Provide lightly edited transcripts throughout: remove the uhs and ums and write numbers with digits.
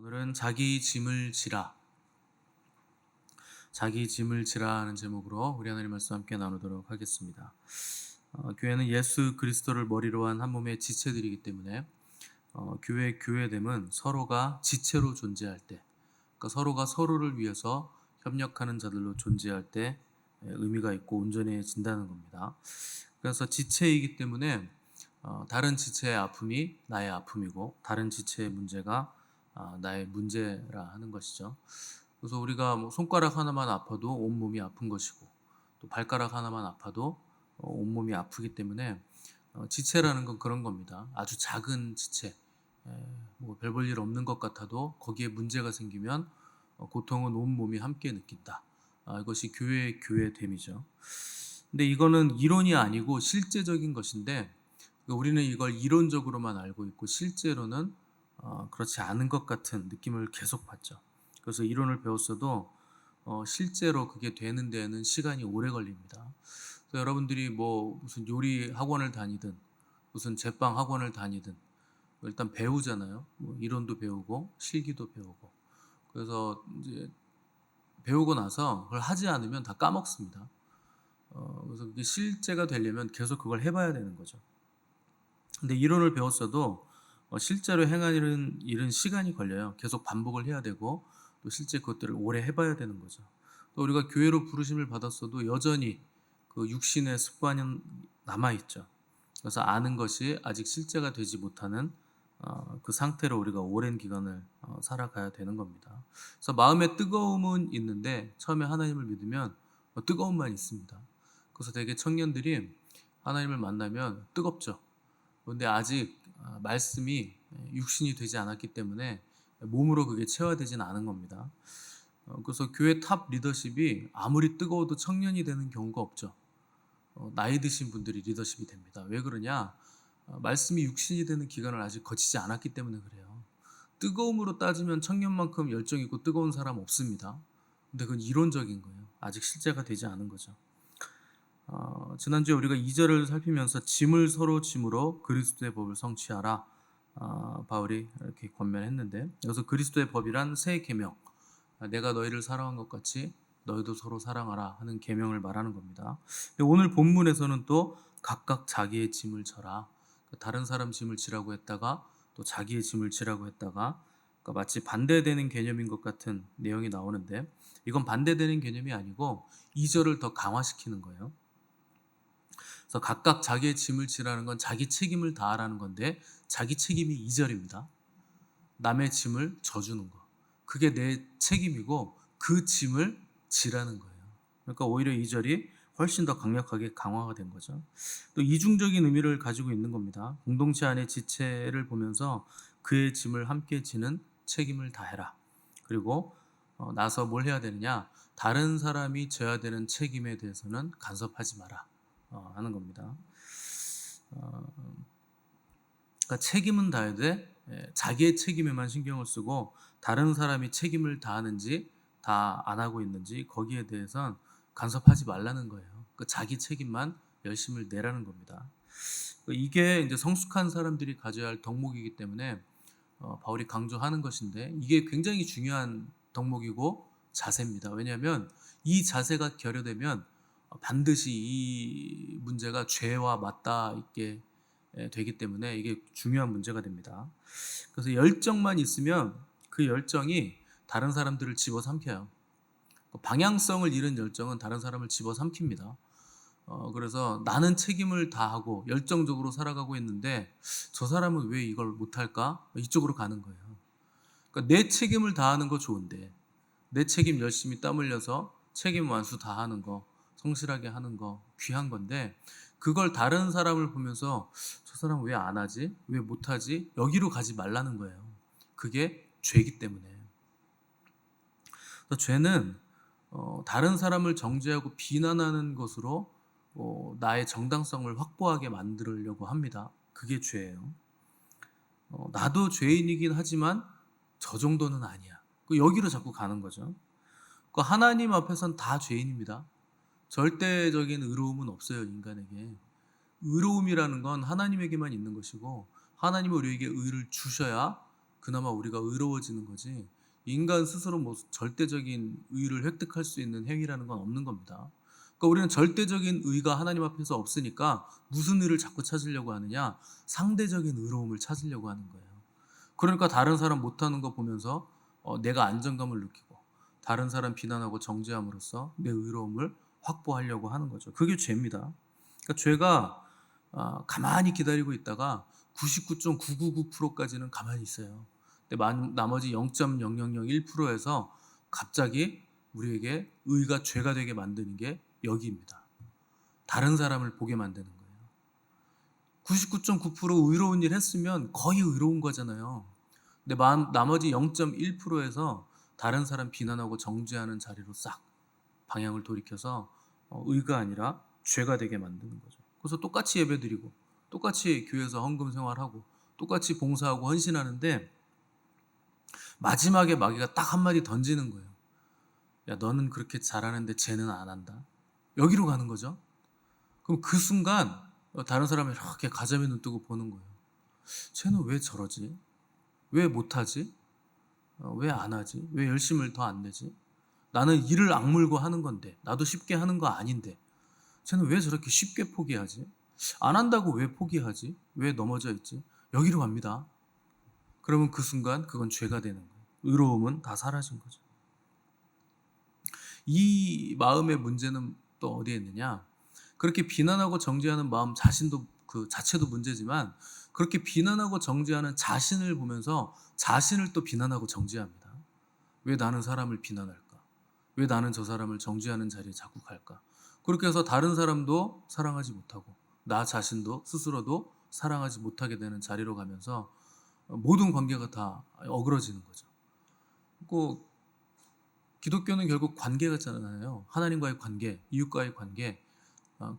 오늘은 자기 짐을 지라 하는 제목으로 우리 하나님 말씀 함께 나누도록 하겠습니다. 교회는 예수 그리스도를 머리로 한 한 몸의 지체들이기 때문에 교회됨은 서로가 지체로 존재할 때, 그러니까 서로가 서로를 위해서 협력하는 자들로 존재할 때 의미가 있고 온전해진다는 겁니다. 그래서 지체이기 때문에 다른 지체의 아픔이 나의 아픔이고 다른 지체의 문제가 나의 문제라 하는 것이죠. 그래서 우리가 뭐 손가락 하나만 아파도 온몸이 아픈 것이고 또 발가락 하나만 아파도 온몸이 아프기 때문에 지체라는 건 그런 겁니다. 아주 작은 지체, 별 볼 일 없는 것 같아도 거기에 문제가 생기면 고통은 온몸이 함께 느낀다. 이것이 교회의 교회됨이죠. 근데 이거는 이론이 아니고 실제적인 것인데 우리는 이걸 이론적으로만 알고 있고 실제로는 그렇지 않은 것 같은 느낌을 계속 받죠. 그래서 이론을 배웠어도 실제로 그게 되는 데에는 시간이 오래 걸립니다. 그래서 여러분들이 뭐 무슨 요리 학원을 다니든 무슨 제빵 학원을 다니든 일단 배우잖아요. 뭐 이론도 배우고 실기도 배우고. 그래서 이제 배우고 나서 그걸 하지 않으면 다 까먹습니다. 그래서 그게 실제가 되려면 계속 그걸 해봐야 되는 거죠. 근데 이론을 배웠어도 실제로 행하는 일은 시간이 걸려요. 계속 반복을 해야 되고 또 실제 그것들을 오래 해봐야 되는 거죠. 또 우리가 교회로 부르심을 받았어도 여전히 그 육신의 습관은 남아있죠. 그래서 아는 것이 아직 실제가 되지 못하는 그 상태로 우리가 오랜 기간을 살아가야 되는 겁니다. 그래서 마음의 뜨거움은 있는데 처음에 하나님을 믿으면 뜨거움만 있습니다. 그래서 되게 청년들이 하나님을 만나면 뜨겁죠. 그런데 아직 말씀이 육신이 되지 않았기 때문에 몸으로 그게 체화되지는 않은 겁니다. 그래서 교회 탑 리더십이 아무리 뜨거워도 청년이 되는 경우가 없죠. 나이 드신 분들이 리더십이 됩니다. 왜 그러냐? 말씀이 육신이 되는 기간을 아직 거치지 않았기 때문에 그래요. 뜨거움으로 따지면 청년만큼 열정 있고 뜨거운 사람 없습니다. 근데 그건 이론적인 거예요. 아직 실제가 되지 않은 거죠. 지난주에 우리가 2절을 살피면서 짐을 서로 짐으로 그리스도의 법을 성취하라, 바울이 이렇게 권면했는데, 여기서 그리스도의 법이란 새 계명, 내가 너희를 사랑한 것 같이 너희도 서로 사랑하라 하는 계명을 말하는 겁니다. 근데 오늘 본문에서는 또 각각 자기의 짐을 져라, 다른 사람 짐을 지라고 했다가 또 자기의 짐을 지라고 했다가, 그러니까 마치 반대되는 개념인 것 같은 내용이 나오는데, 이건 반대되는 개념이 아니고 2절을 더 강화시키는 거예요. 그래서 각각 자기의 짐을 지라는 건 자기 책임을 다하라는 건데, 자기 책임이 2절입니다. 남의 짐을 져주는 거. 그게 내 책임이고 그 짐을 지라는 거예요. 그러니까 오히려 2절이 훨씬 더 강력하게 강화가 된 거죠. 또 이중적인 의미를 가지고 있는 겁니다. 공동체 안의 지체를 보면서 그의 짐을 함께 지는 책임을 다해라. 그리고 나서 뭘 해야 되느냐? 다른 사람이 져야 되는 책임에 대해서는 간섭하지 마라 하는 겁니다. 그러니까 책임은 다해야 돼. 자기의 책임에만 신경을 쓰고 다른 사람이 책임을 다하는지 다 안 하고 있는지 거기에 대해선 간섭하지 말라는 거예요. 그러니까 자기 책임만 열심을 내라는 겁니다. 그러니까 이게 이제 성숙한 사람들이 가져야 할 덕목이기 때문에 바울이 강조하는 것인데, 이게 굉장히 중요한 덕목이고 자세입니다. 왜냐하면 이 자세가 결여되면 반드시 이 문제가 죄와 맞닿아 있게 되기 때문에 이게 중요한 문제가 됩니다. 그래서 열정만 있으면 그 열정이 다른 사람들을 집어삼켜요. 방향성을 잃은 열정은 다른 사람을 집어삼킵니다. 그래서 나는 책임을 다하고 열정적으로 살아가고 있는데 저 사람은 왜 이걸 못할까? 이쪽으로 가는 거예요. 그러니까 내 책임을 다하는 거 좋은데, 내 책임 열심히 땀 흘려서 책임 완수 다하는 거, 성실하게 하는 거 귀한 건데, 그걸 다른 사람을 보면서 저 사람 왜 안 하지? 왜 못하지? 여기로 가지 말라는 거예요. 그게 죄이기 때문에. 그래서 죄는 다른 사람을 정죄하고 비난하는 것으로 나의 정당성을 확보하게 만들려고 합니다. 그게 죄예요. 나도 죄인이긴 하지만 저 정도는 아니야. 여기로 자꾸 가는 거죠. 하나님 앞에선 다 죄인입니다. 절대적인 의로움은 없어요, 인간에게. 의로움이라는 건 하나님에게만 있는 것이고, 하나님은 우리에게 의를 주셔야 그 그나마 우리가 의로워지는 거지, 인간 스스로 뭐 절대적인 의를 획득할 수 있는 행위라는 건 없는 겁니다. 그러니까 우리는 절대적인 의가 하나님 앞에서 없으니까 무슨 의를 자꾸 찾으려고 하느냐? 상대적인 의로움을 찾으려고 하는 거예요. 그러니까 다른 사람 못하는 거 보면서 내가 안정감을 느끼고, 다른 사람 비난하고 정죄함으로써 내 의로움을 확보하려고 하는 거죠. 그게 죄입니다. 그러니까 죄가 가만히 기다리고 있다가 99.999%까지는 가만히 있어요. 근데 나머지 0.0001%에서 갑자기 우리에게 의가 죄가 되게 만드는 게 여기입니다. 다른 사람을 보게 만드는 거예요. 99.9% 의로운 일 했으면 거의 의로운 거잖아요. 근데 나머지 0.1%에서 다른 사람 비난하고 정죄하는 자리로 싹 방향을 돌이켜서 의가 아니라 죄가 되게 만드는 거죠. 그래서 똑같이 예배드리고, 똑같이 교회에서 헌금 생활하고, 똑같이 봉사하고 헌신하는데 마지막에 마귀가 딱 한마디 던지는 거예요. 야, 너는 그렇게 잘하는데 쟤는 안 한다. 여기로 가는 거죠. 그럼 그 순간 다른 사람이 이렇게 가자미 눈 뜨고 보는 거예요. 쟤는 왜 저러지? 왜 못하지? 왜 안 하지? 왜 열심을 더 안 내지? 나는 이를 악물고 하는 건데, 나도 쉽게 하는 거 아닌데 쟤는 왜 저렇게 쉽게 포기하지? 안 한다고 왜 포기하지? 왜 넘어져 있지? 여기로 갑니다. 그러면 그 순간 그건 죄가 되는 거예요. 의로움은 다 사라진 거죠. 이 마음의 문제는 또 어디에 있느냐? 그렇게 비난하고 정죄하는 마음 자신도 그 자체도 문제지만, 그렇게 비난하고 정죄하는 자신을 보면서 자신을 또 비난하고 정죄합니다. 왜 나는 사람을 비난할까? 왜 나는 저 사람을 정죄하는 자리에 자꾸 갈까? 그렇게 해서 다른 사람도 사랑하지 못하고 나 자신도 스스로도 사랑하지 못하게 되는 자리로 가면서 모든 관계가 다 어그러지는 거죠. 그 기독교는 결국 관계 같잖아요. 하나님과의 관계, 이웃과의 관계,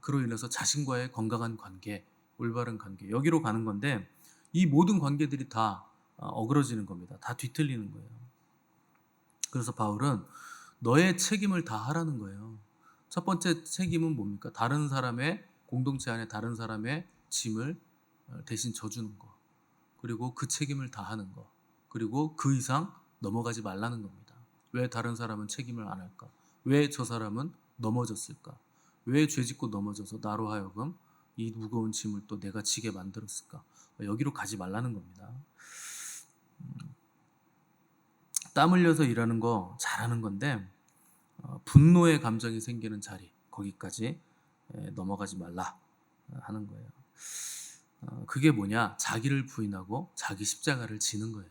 그로 인해서 자신과의 건강한 관계, 올바른 관계, 여기로 가는 건데, 이 모든 관계들이 다 어그러지는 겁니다. 다 뒤틀리는 거예요. 그래서 바울은 너의 책임을 다 하라는 거예요. 첫 번째 책임은 뭡니까? 다른 사람의 공동체 안에 다른 사람의 짐을 대신 져주는 거. 그리고 그 책임을 다하는 거. 그리고 그 이상 넘어가지 말라는 겁니다. 왜 다른 사람은 책임을 안 할까? 왜 저 사람은 넘어졌을까? 왜 죄짓고 넘어져서 나로 하여금 이 무거운 짐을 또 내가 지게 만들었을까? 여기로 가지 말라는 겁니다. 땀 흘려서 일하는 거 잘하는 건데, 분노의 감정이 생기는 자리, 거기까지 넘어가지 말라 하는 거예요. 그게 뭐냐? 자기를 부인하고 자기 십자가를 지는 거예요.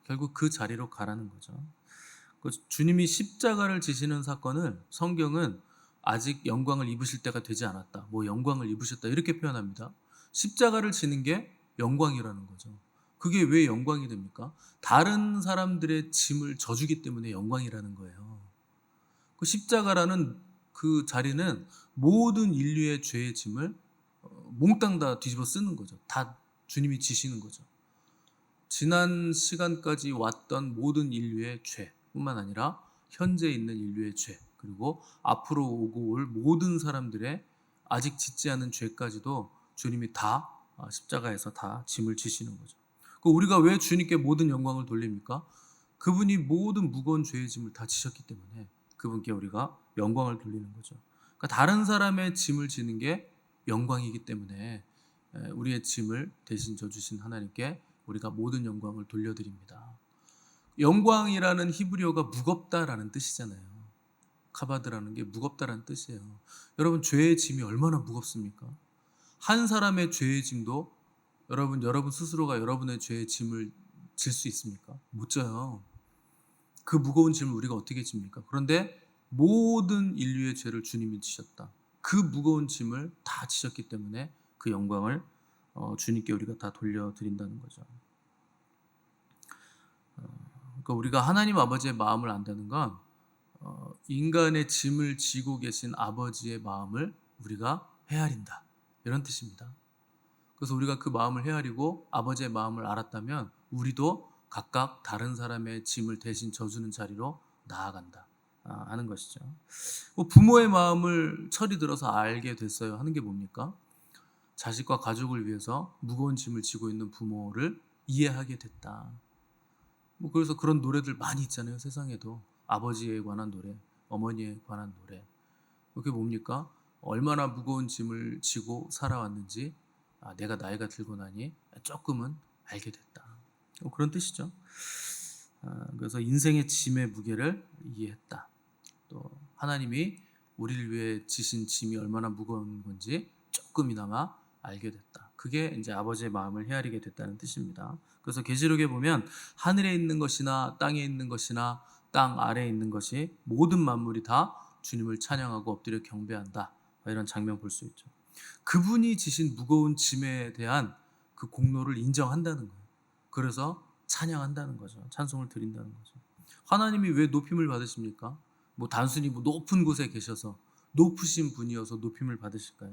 결국 그 자리로 가라는 거죠. 주님이 십자가를 지시는 사건을 성경은 아직 영광을 입으실 때가 되지 않았다, 뭐 영광을 입으셨다, 이렇게 표현합니다. 십자가를 지는 게 영광이라는 거죠. 그게 왜 영광이 됩니까? 다른 사람들의 짐을 져주기 때문에 영광이라는 거예요. 그 십자가라는 그 자리는 모든 인류의 죄의 짐을 몽땅 다 뒤집어 쓰는 거죠. 다 주님이 지시는 거죠. 지난 시간까지 왔던 모든 인류의 죄뿐만 아니라 현재 있는 인류의 죄, 그리고 앞으로 오고 올 모든 사람들의 아직 짓지 않은 죄까지도 주님이 다 십자가에서 다 짐을 지시는 거죠. 우리가 왜 주님께 모든 영광을 돌립니까? 그분이 모든 무거운 죄의 짐을 다 지셨기 때문에 그분께 우리가 영광을 돌리는 거죠. 그러니까 다른 사람의 짐을 지는 게 영광이기 때문에 우리의 짐을 대신 져주신 하나님께 우리가 모든 영광을 돌려드립니다. 영광이라는 히브리어가 무겁다라는 뜻이잖아요. 카바드라는 게 무겁다라는 뜻이에요. 여러분, 죄의 짐이 얼마나 무겁습니까? 한 사람의 죄의 짐도 여러분 스스로가 여러분의 죄의 짐을 질 수 있습니까? 못 져요. 그 무거운 짐을 우리가 어떻게 집니까? 그런데 모든 인류의 죄를 주님이 지셨다. 그 무거운 짐을 다 지셨기 때문에 그 영광을 주님께 우리가 다 돌려드린다는 거죠. 그러니까 우리가 하나님 아버지의 마음을 안다는 건 인간의 짐을 지고 계신 아버지의 마음을 우리가 헤아린다, 이런 뜻입니다. 그래서 우리가 그 마음을 헤아리고 아버지의 마음을 알았다면 우리도 각각 다른 사람의 짐을 대신 져주는 자리로 나아간다 하는 것이죠. 부모의 마음을 철이 들어서 알게 됐어요 하는 게 뭡니까? 자식과 가족을 위해서 무거운 짐을 지고 있는 부모를 이해하게 됐다. 뭐 그래서 그런 노래들 많이 있잖아요. 세상에도 아버지에 관한 노래, 어머니에 관한 노래. 그게 뭡니까? 얼마나 무거운 짐을 지고 살아왔는지 내가 나이가 들고 나니 조금은 알게 됐다. 그런 뜻이죠. 그래서 인생의 짐의 무게를 이해했다. 또 하나님이 우리를 위해 지신 짐이 얼마나 무거운 건지 조금이나마 알게 됐다. 그게 이제 아버지의 마음을 헤아리게 됐다는 뜻입니다. 그래서 계시록에 보면 하늘에 있는 것이나 땅에 있는 것이나 땅 아래에 있는 것이 모든 만물이 다 주님을 찬양하고 엎드려 경배한다. 이런 장면 볼 수 있죠. 그분이 지신 무거운 짐에 대한 그 공로를 인정한다는 거예요. 그래서 찬양한다는 거죠. 찬송을 드린다는 거죠. 하나님이 왜 높임을 받으십니까? 뭐 단순히 뭐 높은 곳에 계셔서 높으신 분이어서 높임을 받으실까요?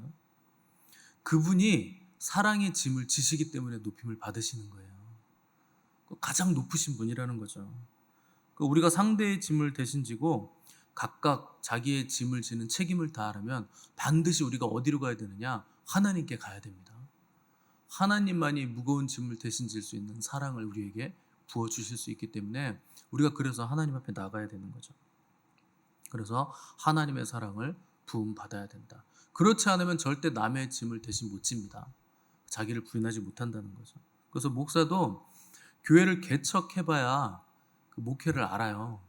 그분이 사랑의 짐을 지시기 때문에 높임을 받으시는 거예요. 가장 높으신 분이라는 거죠. 우리가 상대의 짐을 대신 지고 각각 자기의 짐을 지는 책임을 다하려면 반드시 우리가 어디로 가야 되느냐? 하나님께 가야 됩니다. 하나님만이 무거운 짐을 대신 질 수 있는 사랑을 우리에게 부어주실 수 있기 때문에 우리가 그래서 하나님 앞에 나가야 되는 거죠. 그래서 하나님의 사랑을 부음받아야 된다. 그렇지 않으면 절대 남의 짐을 대신 못 집니다. 자기를 부인하지 못한다는 거죠. 그래서 목사도 교회를 개척해봐야 그 목회를 알아요.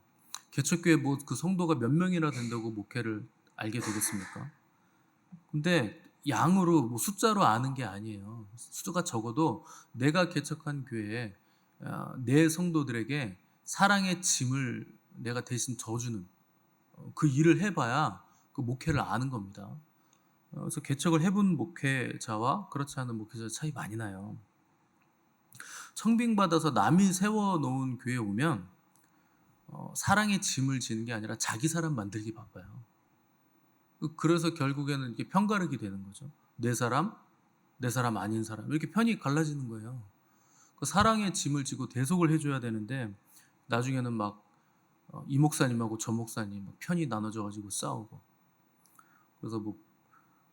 개척교회 뭐 그 성도가 몇 명이나 된다고 목회를 알게 되겠습니까? 근데 양으로 뭐 숫자로 아는 게 아니에요. 숫자가 적어도 내가 개척한 교회에 내 성도들에게 사랑의 짐을 내가 대신 져주는 그 일을 해봐야 그 목회를 아는 겁니다. 그래서 개척을 해본 목회자와 그렇지 않은 목회자 차이 많이 나요. 청빙받아서 남이 세워놓은 교회에 오면 사랑의 짐을 지는 게 아니라 자기 사람 만들기 바빠요. 그래서 결국에는 이렇게 편가르기 되는 거죠. 내 사람, 내 사람 아닌 사람 이렇게 편이 갈라지는 거예요. 그 사랑의 짐을 지고 대속을 해줘야 되는데 나중에는 막 이 목사님하고 저 목사님 막 편이 나눠져 가지고 싸우고 그래서 뭐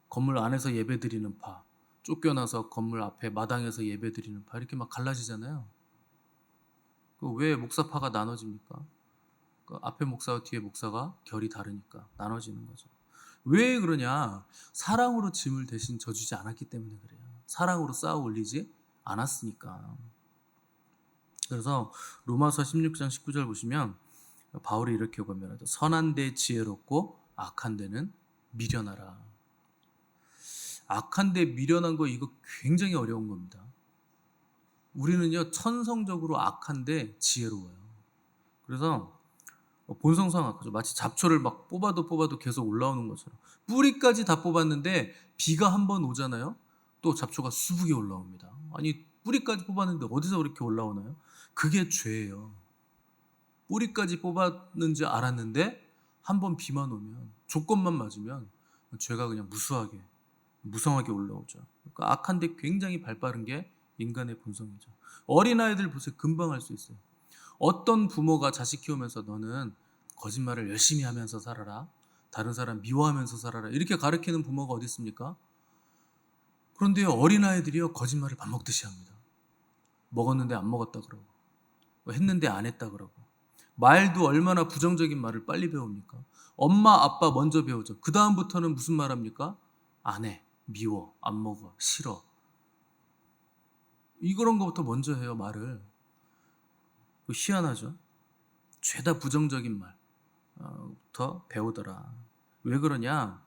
건물 안에서 예배 드리는 파 쫓겨나서 건물 앞에 마당에서 예배 드리는 파 이렇게 막 갈라지잖아요. 왜 목사파가 나눠집니까? 그 앞에 목사와 뒤에 목사가 결이 다르니까 나눠지는 거죠. 왜 그러냐? 사랑으로 짐을 대신 져주지 않았기 때문에 그래요. 사랑으로 쌓아 올리지 않았으니까. 그래서 로마서 16장 19절 보시면 바울이 이렇게 권면하죠. 선한 데 지혜롭고 악한 데는 미련하라. 악한 데 미련한 거 이거 굉장히 어려운 겁니다. 우리는요 천성적으로 악한데 지혜로워요. 그래서 본성상 악하죠. 마치 잡초를 막 뽑아도 계속 올라오는 것처럼 뿌리까지 다 뽑았는데 비가 한번 오잖아요. 또 잡초가 수북이 올라옵니다. 아니 뿌리까지 뽑았는데 어디서 그렇게 올라오나요? 그게 죄예요. 뿌리까지 뽑았는지 알았는데 한번 비만 오면 조건만 맞으면 죄가 그냥 무성하게 올라오죠. 그러니까 악한데 굉장히 발빠른 게 인간의 본성이죠. 어린아이들 보세요. 금방 할 수 있어요. 어떤 부모가 자식 키우면서 너는 거짓말을 열심히 하면서 살아라. 다른 사람 미워하면서 살아라. 이렇게 가르치는 부모가 어디 있습니까? 그런데요. 어린아이들이요. 거짓말을 밥 먹듯이 합니다. 먹었는데 안 먹었다 그러고 했는데 안 했다 그러고 말도 얼마나 부정적인 말을 빨리 배웁니까? 엄마 아빠 먼저 배우죠. 그 다음부터는 무슨 말 합니까? 안 해. 미워. 안 먹어. 싫어. 이런 거부터 먼저 해요. 말을. 희한하죠. 죄다 부정적인 말부터 배우더라. 왜 그러냐?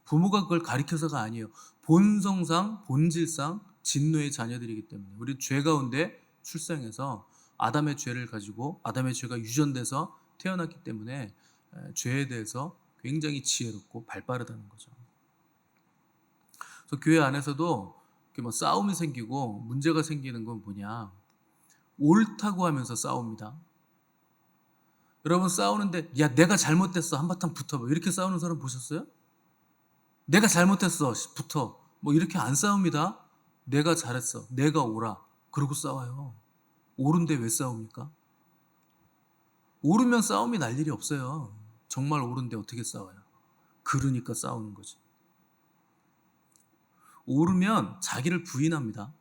부모가 그걸 가리켜서가 아니에요. 본성상, 본질상 진노의 자녀들이기 때문에 우리 죄 가운데 출생해서 아담의 죄를 가지고 아담의 죄가 유전돼서 태어났기 때문에 죄에 대해서 굉장히 지혜롭고 발빠르다는 거죠. 그래서 교회 안에서도 이렇게 뭐 싸움이 생기고 문제가 생기는 건 뭐냐? 옳다고 하면서 싸웁니다. 여러분 싸우는데 야 내가 잘못됐어 한바탕 붙어봐 이렇게 싸우는 사람 보셨어요? 내가 잘못했어 붙어 뭐 이렇게 안 싸웁니다. 내가 잘했어 내가 옳아 그러고 싸워요. 옳은데 왜 싸웁니까? 옳으면 싸움이 날 일이 없어요. 정말 옳은데 어떻게 싸워요? 그러니까 싸우는 거지. 옳으면 자기를 부인합니다.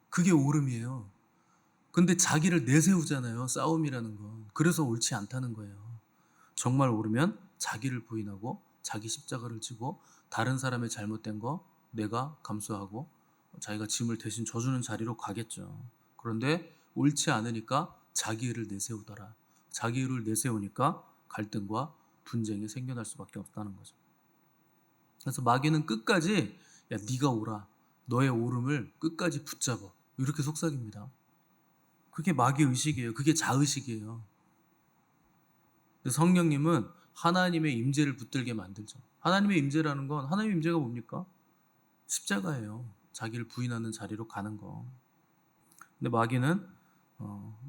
그게 옳음이에요. 근데 자기를 내세우잖아요. 싸움이라는 건. 그래서 옳지 않다는 거예요. 정말 옳으면 자기를 부인하고 자기 십자가를 지고 다른 사람의 잘못된 거 내가 감수하고 자기가 짐을 대신 져주는 자리로 가겠죠. 그런데 옳지 않으니까 자기 의를 내세우더라. 자기 의를 내세우니까 갈등과 분쟁이 생겨날 수밖에 없다는 거죠. 그래서 마귀는 끝까지 야 네가 옳아. 너의 옳음을 끝까지 붙잡아. 이렇게 속삭입니다. 그게 마귀 의식이에요. 그게 자의식이에요. 근데 성령님은 하나님의 임재를 붙들게 만들죠. 하나님의 임재라는 건 하나님의 임재가 뭡니까? 십자가예요. 자기를 부인하는 자리로 가는 거. 근데 마귀는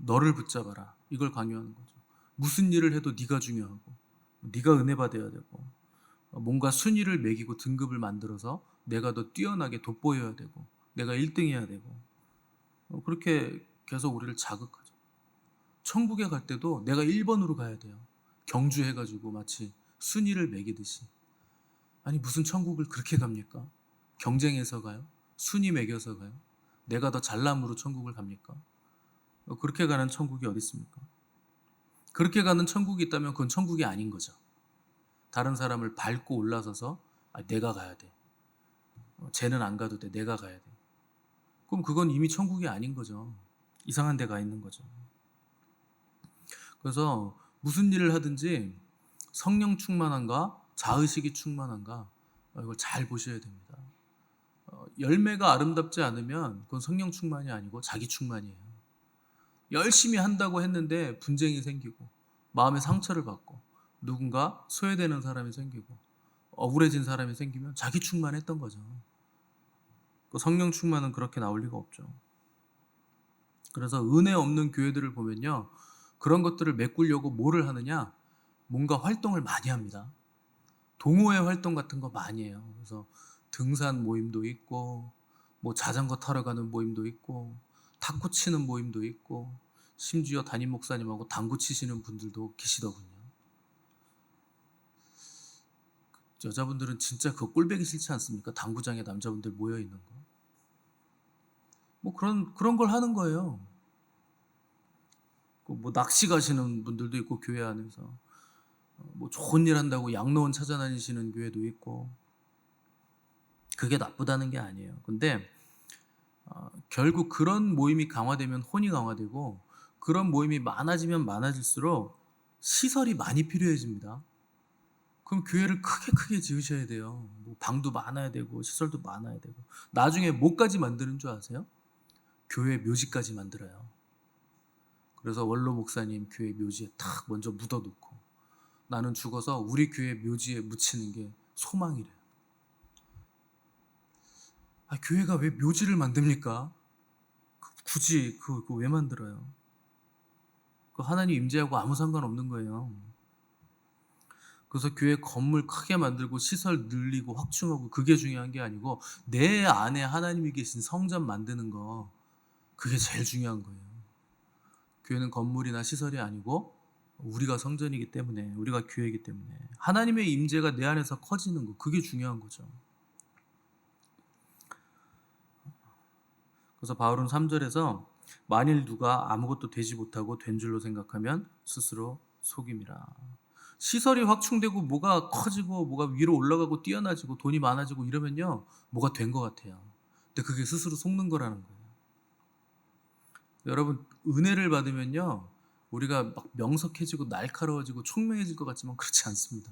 너를 붙잡아라. 이걸 강요하는 거죠. 무슨 일을 해도 네가 중요하고 네가 은혜 받아야 되고 뭔가 순위를 매기고 등급을 만들어서 내가 더 뛰어나게 돋보여야 되고 내가 1등해야 되고 그렇게 계속 우리를 자극하죠. 천국에 갈 때도 내가 1번으로 가야 돼요. 경주해가지고 마치 순위를 매기듯이. 아니 무슨 천국을 그렇게 갑니까? 경쟁해서 가요? 순위 매겨서 가요? 내가 더 잘남으로 천국을 갑니까? 그렇게 가는 천국이 어디 있습니까? 그렇게 가는 천국이 있다면 그건 천국이 아닌 거죠. 다른 사람을 밟고 올라서서 내가 가야 돼. 쟤는 안 가도 돼. 내가 가야 돼. 그럼 그건 이미 천국이 아닌 거죠. 이상한 데 가 있는 거죠. 그래서 무슨 일을 하든지 성령 충만한가 자의식이 충만한가 이걸 잘 보셔야 됩니다. 열매가 아름답지 않으면 그건 성령 충만이 아니고 자기 충만이에요. 열심히 한다고 했는데 분쟁이 생기고 마음의 상처를 받고 누군가 소외되는 사람이 생기고 억울해진 사람이 생기면 자기 충만했던 거죠. 성령 충만은 그렇게 나올 리가 없죠. 그래서 은혜 없는 교회들을 보면요. 그런 것들을 메꾸려고 뭐를 하느냐? 뭔가 활동을 많이 합니다. 동호회 활동 같은 거 많이 해요. 그래서 등산 모임도 있고 뭐 자전거 타러 가는 모임도 있고 탁구 치는 모임도 있고 심지어 담임 목사님하고 당구 치시는 분들도 계시더군요. 여자분들은 진짜 그 꼴보기 싫지 않습니까? 당구장에 남자분들 모여 있는 거. 뭐 그런 걸 하는 거예요. 뭐 낚시 가시는 분들도 있고 교회 안에서 뭐 좋은 일 한다고 양로원 찾아다니시는 교회도 있고 그게 나쁘다는 게 아니에요. 근데 결국 그런 모임이 강화되면 혼이 강화되고 그런 모임이 많아지면 많아질수록 시설이 많이 필요해집니다. 그럼 교회를 크게 지으셔야 돼요. 뭐 방도 많아야 되고 시설도 많아야 되고 나중에 뭐까지 만드는 줄 아세요? 교회 묘지까지 만들어요. 그래서 원로 목사님 교회 묘지에 탁 먼저 묻어놓고 나는 죽어서 우리 교회 묘지에 묻히는 게 소망이래요. 교회가 왜 묘지를 만듭니까? 굳이 그거 왜 만들어요? 그 하나님 임재하고 아무 상관없는 거예요. 그래서 교회 건물 크게 만들고 시설 늘리고 확충하고 그게 중요한 게 아니고 내 안에 하나님이 계신 성전 만드는 거 그게 제일 중요한 거예요. 교회는 건물이나 시설이 아니고 우리가 성전이기 때문에 우리가 교회이기 때문에 하나님의 임재가 내 안에서 커지는 거 그게 중요한 거죠. 그래서 바울은 3절에서 만일 누가 아무것도 되지 못하고 된 줄로 생각하면 스스로 속임이라. 시설이 확충되고 뭐가 커지고 뭐가 위로 올라가고 뛰어나지고 돈이 많아지고 이러면요 뭐가 된 것 같아요. 근데 그게 스스로 속는 거라는 거예요. 여러분 은혜를 받으면요 우리가 막 명석해지고 날카로워지고 총명해질 것 같지만 그렇지 않습니다.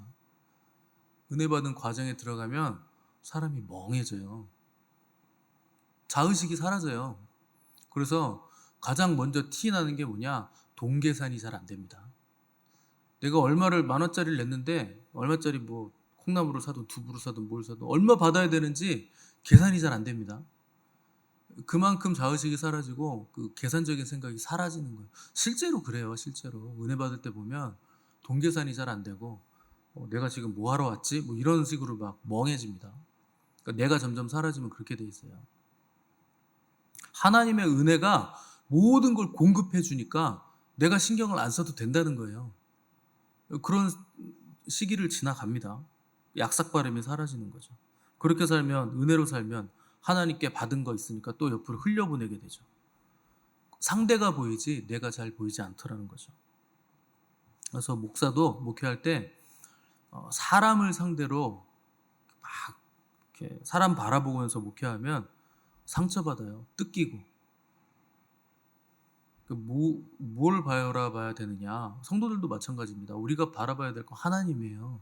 은혜 받은 과정에 들어가면 사람이 멍해져요. 자의식이 사라져요. 그래서 가장 먼저 티나는 게 뭐냐? 돈 계산이 잘 안 됩니다. 내가 얼마를 10,000원짜리를 냈는데 얼마짜리 뭐 콩나물을 사든 두부를 사든 뭘 사든 얼마 받아야 되는지 계산이 잘 안 됩니다. 그만큼 자의식이 사라지고 그 계산적인 생각이 사라지는 거예요. 실제로 그래요. 실제로 은혜 받을 때 보면 돈 계산이 잘 안 되고 내가 지금 뭐 하러 왔지? 뭐 이런 식으로 막 멍해집니다. 그러니까 내가 점점 사라지면 그렇게 돼 있어요. 하나님의 은혜가 모든 걸 공급해 주니까 내가 신경을 안 써도 된다는 거예요. 그런 시기를 지나갑니다. 약삭바람이 사라지는 거죠. 그렇게 살면 은혜로 살면 하나님께 받은 거 있으니까 또 옆으로 흘려보내게 되죠. 상대가 보이지 내가 잘 보이지 않더라는 거죠. 그래서 목사도 목회할 때 사람을 상대로 막 이렇게 사람 바라보면서 목회하면 상처받아요. 뜯기고. 뭘 바라봐야 되느냐. 성도들도 마찬가지입니다. 우리가 바라봐야 될 건 하나님이에요.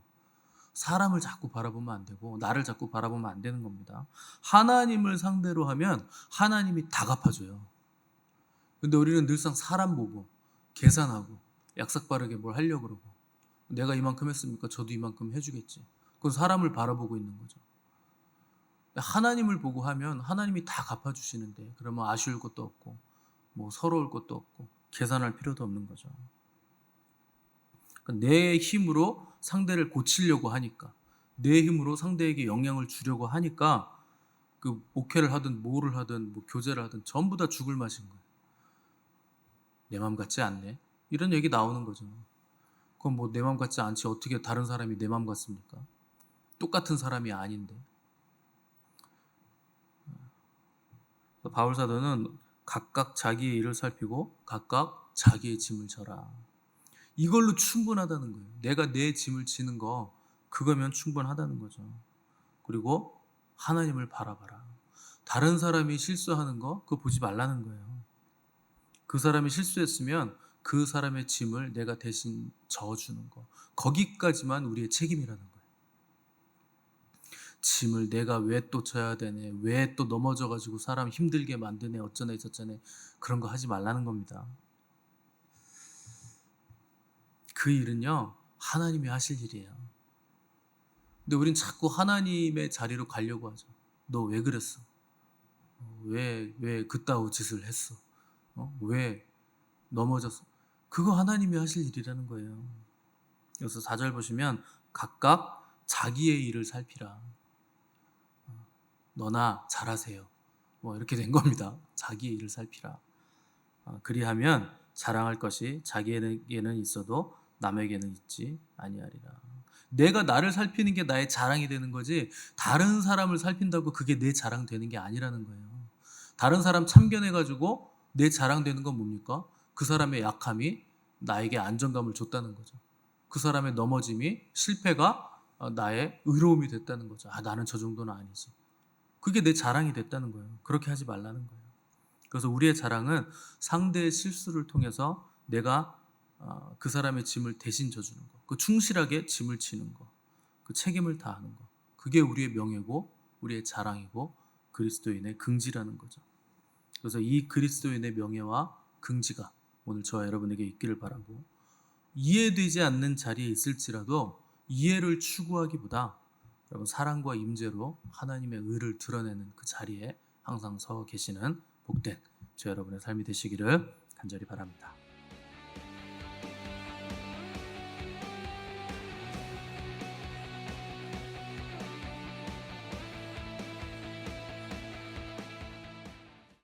사람을 자꾸 바라보면 안 되고 나를 자꾸 바라보면 안 되는 겁니다. 하나님을 상대로 하면 하나님이 다 갚아줘요. 근데 우리는 늘상 사람 보고 계산하고 약삭 빠르게 뭘 하려고 그러고 내가 이만큼 했으니까 저도 이만큼 해주겠지. 그건 사람을 바라보고 있는 거죠. 하나님을 보고 하면 하나님이 다 갚아주시는데 그러면 아쉬울 것도 없고 뭐 서러울 것도 없고 계산할 필요도 없는 거죠. 그러니까 내 힘으로 상대를 고치려고 하니까 내 힘으로 상대에게 영향을 주려고 하니까 그 목회를 하든 뭐를 하든 뭐 교제를 하든 전부 다 죽을 맛인 거예요. 내 맘 같지 않네. 이런 얘기 나오는 거죠. 그럼 뭐 내 맘 같지 않지 어떻게 다른 사람이 내 맘 같습니까? 똑같은 사람이 아닌데. 바울 사도는 각각 자기의 일을 살피고 각각 자기의 짐을 져라. 이걸로 충분하다는 거예요. 내가 내 짐을 지는 거 그거면 충분하다는 거죠. 그리고 하나님을 바라봐라. 다른 사람이 실수하는 거 그거 보지 말라는 거예요. 그 사람이 실수했으면 그 사람의 짐을 내가 대신 져주는 거. 거기까지만 우리의 책임이라는 거예요. 짐을 내가 왜 또 져야 되네. 왜 또 넘어져가지고 사람 힘들게 만드네. 어쩌네 저쩌네. 그런 거 하지 말라는 겁니다. 그 일은요. 하나님이 하실 일이에요. 근데 우린 자꾸 하나님의 자리로 가려고 하죠. 너 왜 그랬어? 왜 그따위 짓을 했어? 왜 넘어졌어? 그거 하나님이 하실 일이라는 거예요. 그래서 4절 보시면 각각 자기의 일을 살피라. 너나 잘하세요. 뭐 이렇게 된 겁니다. 자기의 일을 살피라. 그리하면 자랑할 것이 자기에게는 있어도 남에게는 있지 아니하리라. 내가 나를 살피는 게 나의 자랑이 되는 거지 다른 사람을 살핀다고 그게 내 자랑 되는 게 아니라는 거예요. 다른 사람 참견해가지고 내 자랑 되는 건 뭡니까? 그 사람의 약함이 나에게 안정감을 줬다는 거죠. 그 사람의 넘어짐이 실패가 나의 의로움이 됐다는 거죠. 나는 저 정도는 아니지. 그게 내 자랑이 됐다는 거예요. 그렇게 하지 말라는 거예요. 그래서 우리의 자랑은 상대의 실수를 통해서 내가 그 사람의 짐을 대신 져주는 거, 그 충실하게 짐을 지는 거, 그 책임을 다하는 거, 그게 우리의 명예고 우리의 자랑이고 그리스도인의 긍지라는 거죠. 그래서 이 그리스도인의 명예와 긍지가 오늘 저와 여러분에게 있기를 바라고, 이해되지 않는 자리에 있을지라도 이해를 추구하기보다 여러분 사랑과 임재로 하나님의 의를 드러내는 그 자리에 항상 서 계시는 복된 저 여러분의 삶이 되시기를 간절히 바랍니다.